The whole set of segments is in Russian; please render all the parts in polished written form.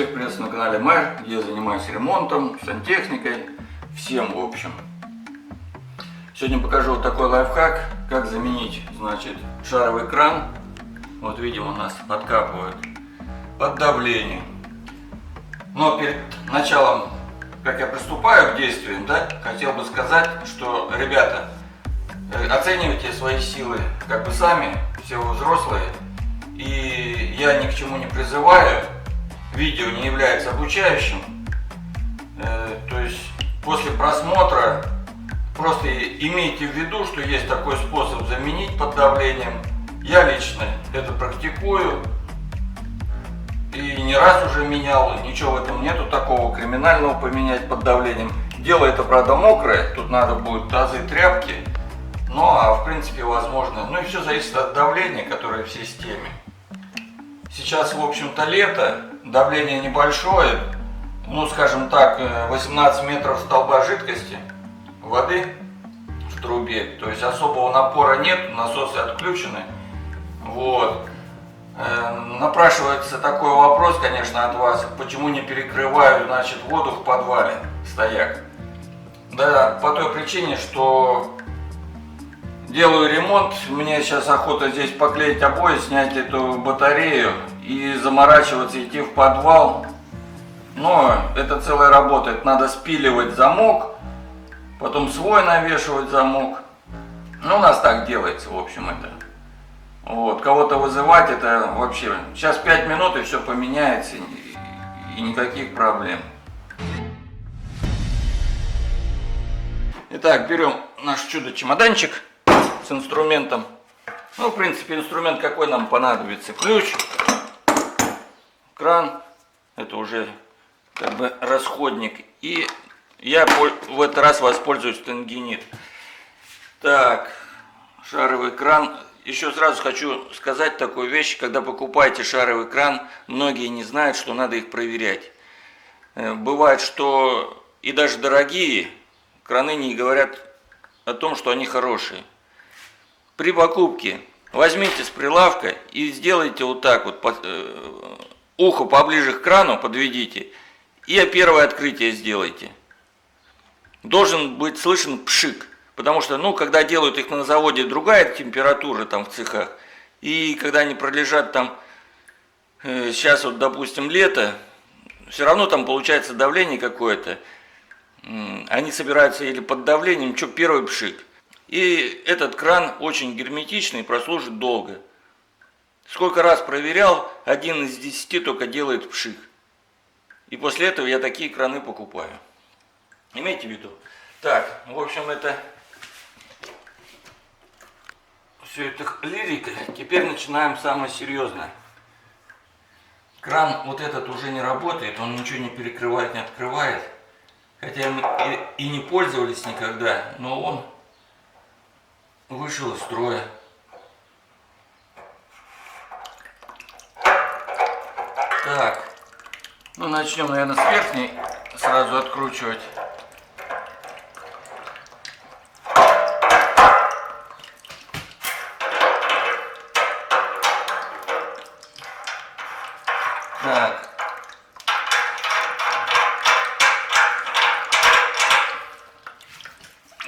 Всех приветствую на канале Мэр, где я занимаюсь ремонтом, сантехникой, всем в общем. Сегодня покажу вот такой лайфхак, как заменить, значит, шаровый кран. Вот видим, у нас подкапывает под давлением. Но перед началом, как я приступаю к действиям, да, хотел бы сказать, что, ребята, оценивайте свои силы как бы сами, все вы взрослые. И я ни к чему не призываю. Видео не является обучающим, то есть после просмотра просто имейте в виду, что есть такой способ заменить под давлением. Я лично это практикую и не раз уже менял, ничего в этом нету такого криминального поменять под давлением. Дело это, правда, мокрое, тут надо будет тазы, тряпки, ну а в принципе возможно. Ну и все зависит от давления, которое в системе. Сейчас, в общем-то, лето, давление небольшое, ну, скажем так, 18 метров столба жидкости, воды в трубе, то есть особого напора нет, насосы отключены. Вот. Напрашивается такой вопрос, конечно, от вас, почему не перекрываю, значит, воду в подвале, стояк. Да, по той причине, что делаю ремонт, мне сейчас охота здесь поклеить обои, снять эту батарею и заморачиваться, идти в подвал. Но это целая работа, это надо спиливать замок, потом свой навешивать замок. Ну, у нас так делается, в общем, это. Вот, кого-то вызывать, это вообще, сейчас 5 минут и все поменяется, и никаких проблем. Итак, берем наш чудо-чемоданчик с инструментом. Ну, в принципе, инструмент какой нам понадобится. Ключ, кран, это уже как бы расходник. И я в этот раз воспользуюсь тангенит. Так, шаровый кран. Еще сразу хочу сказать такую вещь. Когда покупаете шаровый кран, многие не знают, что надо их проверять. Бывает, что и даже дорогие краны не говорят о том, что они хорошие. При покупке возьмите с прилавка и сделайте вот так вот, ухо поближе к крану подведите и первое открытие сделайте. Должен быть слышен пшик, потому что, ну, когда делают их на заводе, другая температура там в цехах, и когда они пролежат там, сейчас вот, допустим, лето, все равно там получается давление какое-то, они собираются или под давлением, что первый пшик. И этот кран очень герметичный, прослужит долго. Сколько раз проверял, 1 из 10 только делает пшик. И после этого я такие краны покупаю. Имейте в виду. Так, в общем, это все это лирика. Теперь начинаем самое серьезное. Кран вот этот уже не работает, он ничего не перекрывает, не открывает. Хотя мы и не пользовались никогда, но он вышел из строя. Так, ну начнем, наверное, с верхней, сразу откручивать. Так.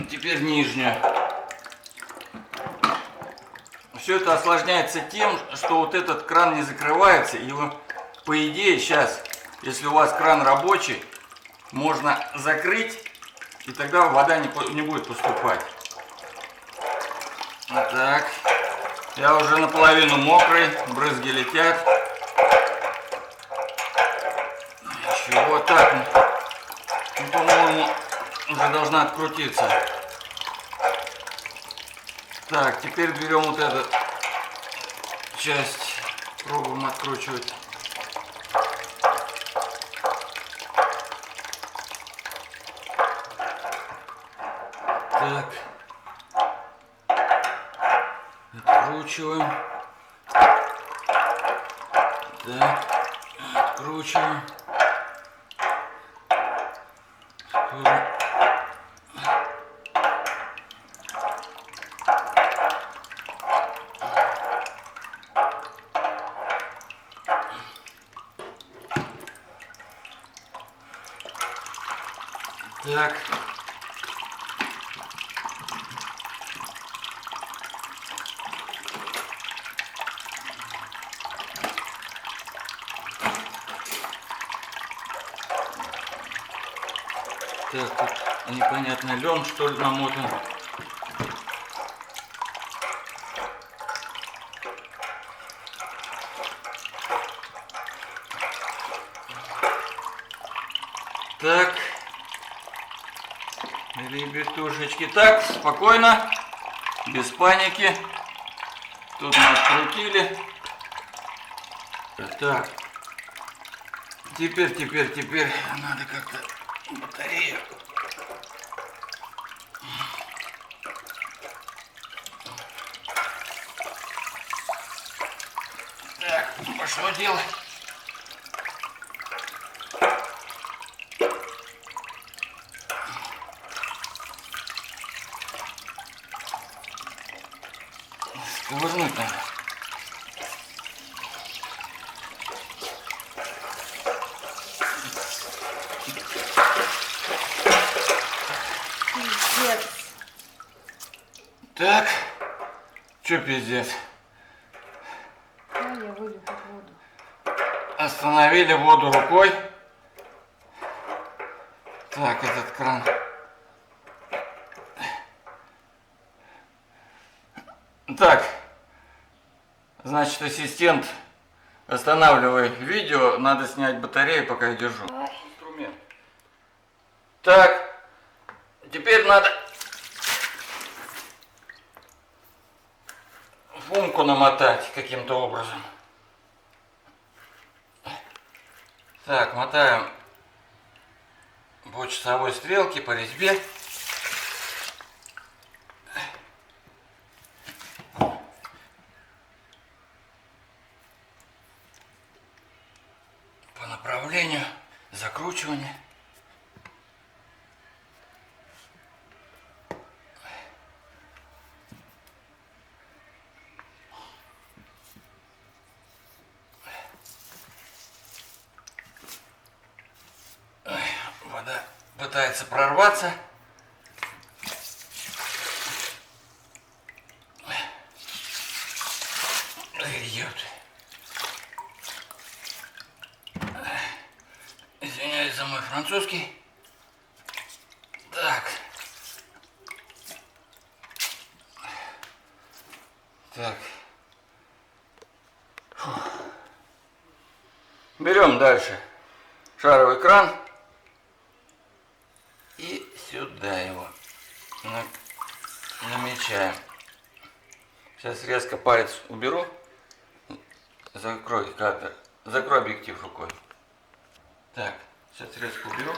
Теперь нижнюю. Все это осложняется тем, что вот этот кран не закрывается, и его, по идее, сейчас, если у вас кран рабочий, можно закрыть, и тогда вода не будет поступать. Вот так. Я уже наполовину мокрый, брызги летят. Еще вот так. Ну, по-моему, уже должна открутиться. Так, теперь берем вот эту часть, пробуем откручивать. Так, откручиваем. Так, откручиваем. Так. Так, тут непонятно, лен что ли намотан. Так, ребятушечки, так, спокойно, без паники. Тут мы открутили. Так, теперь надо как-то батарею. Так, пошло дело. Ковырнуть надо. Пиздец. Так, что пиздец? Я вылью под воду. Остановили воду рукой. Так, этот кран. Так, значит, ассистент, останавливай видео, надо снять батарею, пока я держу. Инструмент. Так, теперь надо фумку намотать каким-то образом. Так, мотаем по часовой стрелке, по резьбе. По направлению закручивания. Вода пытается прорваться. Идет. Извиняюсь за мой французский. Так. Так. Фух. Берем дальше шаровый кран и сюда его намечаем. Сейчас резко палец уберу. Закрой кадр. Закрой объектив рукой. Так, сейчас резко уберу.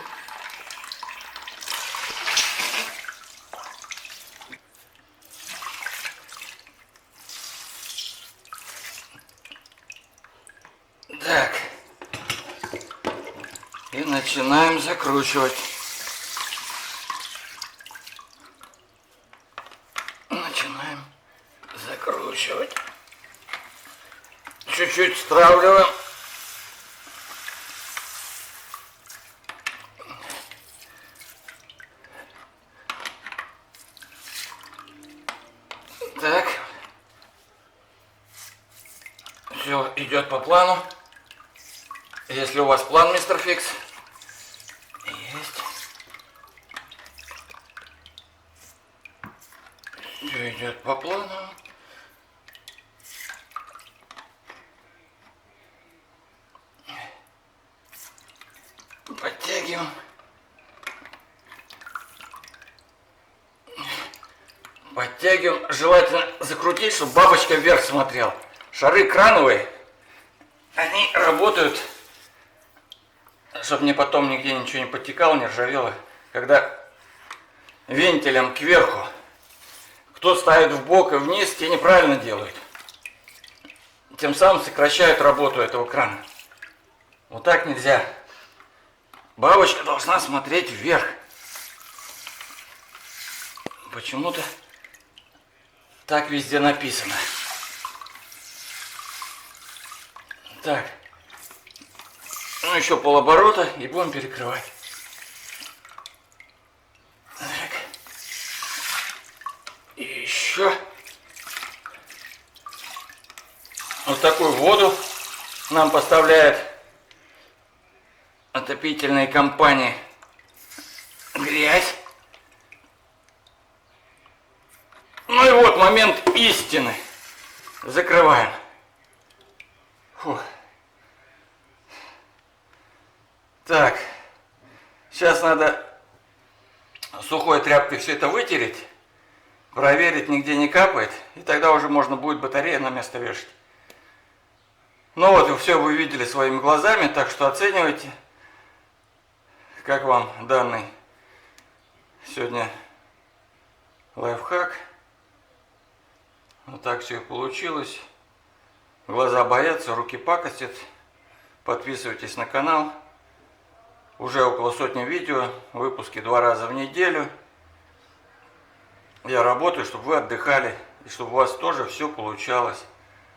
Так. И начинаем закручивать. Начинаем закручивать. Чуть-чуть стравливаем. Так. Все идет по плану. Если у вас план, мистер Фикс. Есть. Все идет по плану. Подтягиваем. Подтягиваем. Желательно закрутить, чтобы бабочка вверх смотрела. Шары крановые, они работают, чтобы мне потом нигде ничего не подтекало, не ржавело. Когда вентилем кверху, кто ставит в бок и вниз, те неправильно делают. Тем самым сокращают работу этого крана. Вот так нельзя. Бабочка должна смотреть вверх. Почему-то так везде написано. Так, ну еще полоборота и будем перекрывать. Вот такую воду нам поставляет отопительная компания «Грязь». Ну и вот момент истины. Закрываем. Фух. Так, сейчас надо сухой тряпкой все это вытереть, проверить, нигде не капает, и тогда уже можно будет батарею на место вешать. Ну вот, все вы видели своими глазами, так что оценивайте, как вам данный сегодня лайфхак. Вот так все и получилось. Глаза боятся, руки пакостят. Подписывайтесь на канал. Уже около сотни видео, выпуски 2 раза в неделю. Я работаю, чтобы вы отдыхали, и чтобы у вас тоже все получалось.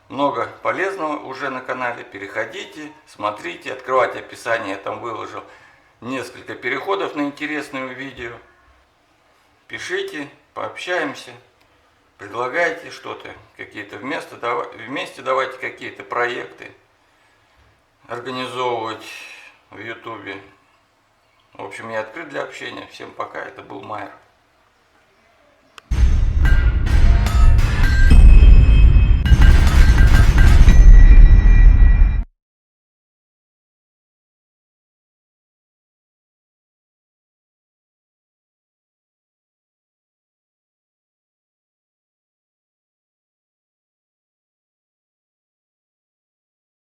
Много полезного уже на канале. Переходите, смотрите, открывайте описание. Я там выложил несколько переходов на интересные видео. Пишите, пообщаемся. Предлагайте что-то, какие-то вместе давайте какие-то проекты организовывать в Ютубе. В общем, я открыт для общения. Всем пока. Это был Майер.